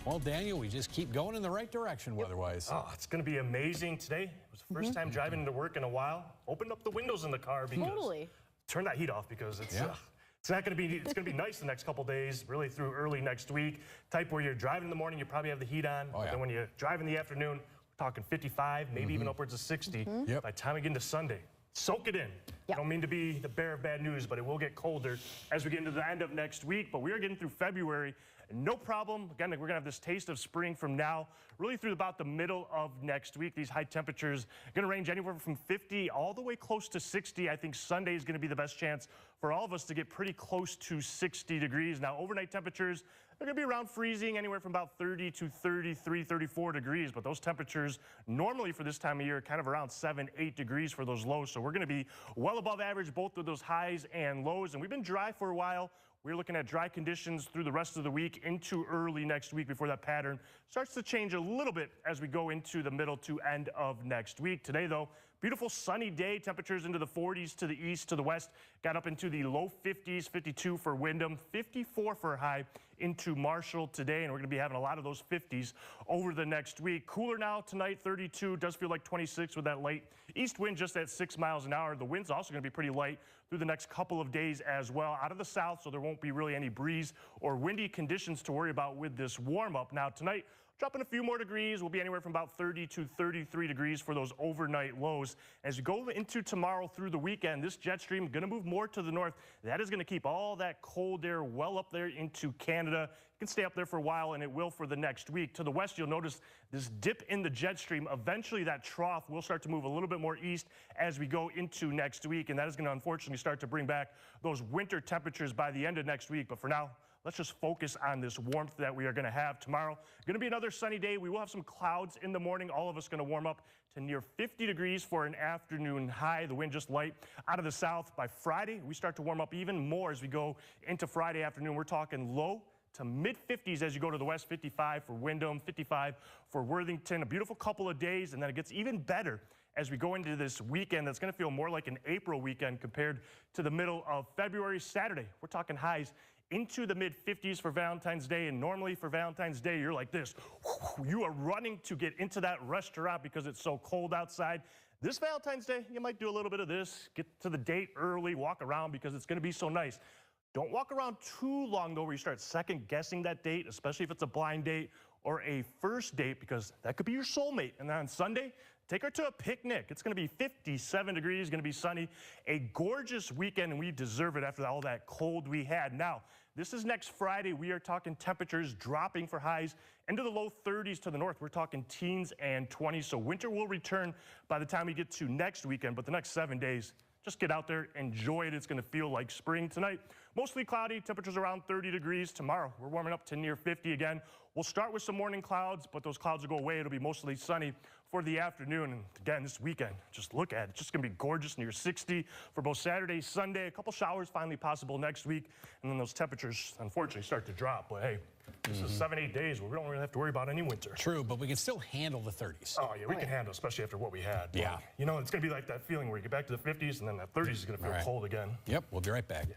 Well, Daniel, we just keep going in the right direction weather-wise. Oh, it's going to be amazing today. It was the first time driving into work in a while. Opened up the windows in the car because turn that heat off because it's not going to be. It's going to be nice the next couple days, really through early next week. Type where you're driving in the morning, you probably have the heat on. But then when you drive in the afternoon, we're talking 55, maybe even upwards of 60. By the time we get into Sunday, soak it in. I don't mean to be the bearer of bad news, but it will get colder as we get into the end of next week. But we are getting through February, and no problem. Again, we're going to have this taste of spring from now, really through about the middle of next week. These high temperatures are going to range anywhere from 50 all the way close to 60. I think Sunday is going to be the best chance for all of us to get pretty close to 60 degrees. Now, overnight temperatures, they're going to be around freezing, anywhere from about 30 to 33, 34 degrees. But those temperatures normally for this time of year, kind of around 7, 8 degrees for those lows. So we're going to be well above average, both of those highs and lows. And we've been dry for a while. We're looking at dry conditions through the rest of the week into early next week before that pattern starts to change a little bit as we go into the middle to end of next week. Today, though, beautiful sunny day, temperatures into the 40s to the east, to the west, got up into the low 50s, 52 for Windham, 54 for high into Marshall today, and we're going to be having a lot of those 50s over the next week. Cooler now tonight, 32, does feel like 26 with that light east wind just at 6 miles an hour. The wind's also going to be pretty light through the next couple of days as well, out of the south, so there won't be really any breeze or windy conditions to worry about with this warm-up. Now tonight, dropping a few more degrees. We'll be anywhere from about 30 to 33 degrees for those overnight lows. As you go into tomorrow through the weekend, this jet stream is going to move more to the north. That is going to keep all that cold air well up there into Canada. It can stay up there for a while, and it will for the next week. To the west, you'll notice this dip in the jet stream. Eventually, that trough will start to move a little bit more east as we go into next week, and that is going to unfortunately start to bring back those winter temperatures by the end of next week. But for now, let's just focus on this warmth that we are going to have tomorrow. Going to be another sunny day. We will have some clouds in the morning. All of us going to warm up to near 50 degrees for an afternoon high. The wind just light out of the south. By Friday, we start to warm up even more as we go into Friday afternoon. We're talking low to mid-50s as you go to the west, 55 for Windham, 55 for Worthington. A beautiful couple of days, and then it gets even better as we go into this weekend. That's going to feel more like an April weekend compared to the middle of February. Saturday, we're talking highs into the mid-50s for Valentine's Day, and normally for Valentine's Day, you're like this. You are running to get into that restaurant because it's so cold outside. This Valentine's Day, you might do a little bit of this, get to the date early, walk around because it's going to be so nice. Don't walk around too long, though, where you start second-guessing that date, especially if it's a blind date or a first date, because that could be your soulmate. And then on Sunday, take her to a picnic. It's going to be 57 degrees, going to be sunny. A gorgeous weekend, and we deserve it after all that cold we had. Now, this is next Friday. We are talking temperatures dropping for highs into the low 30s to the north. We're talking teens and 20s. So winter will return by the time we get to next weekend, but the next 7 days, just get out there, enjoy it. It's going to feel like spring tonight. Mostly cloudy, temperatures around 30 degrees. Tomorrow, we're warming up to near 50 again. We'll start with some morning clouds, but those clouds will go away. It'll be mostly sunny for the afternoon. And again, this weekend, just look at it. It's just going to be gorgeous, near 60 for both Saturday, Sunday. A couple showers finally possible next week. And then those temperatures, unfortunately, start to drop. But hey, this is 7, 8 days where we don't really have to worry about any winter. True, but we can still handle the 30s. Oh, yeah, we can handle, especially after what we had. But, yeah. you know, it's going to be like that feeling where you get back to the 50s, and then that 30s is going to feel cold again. Yep, we'll be right back.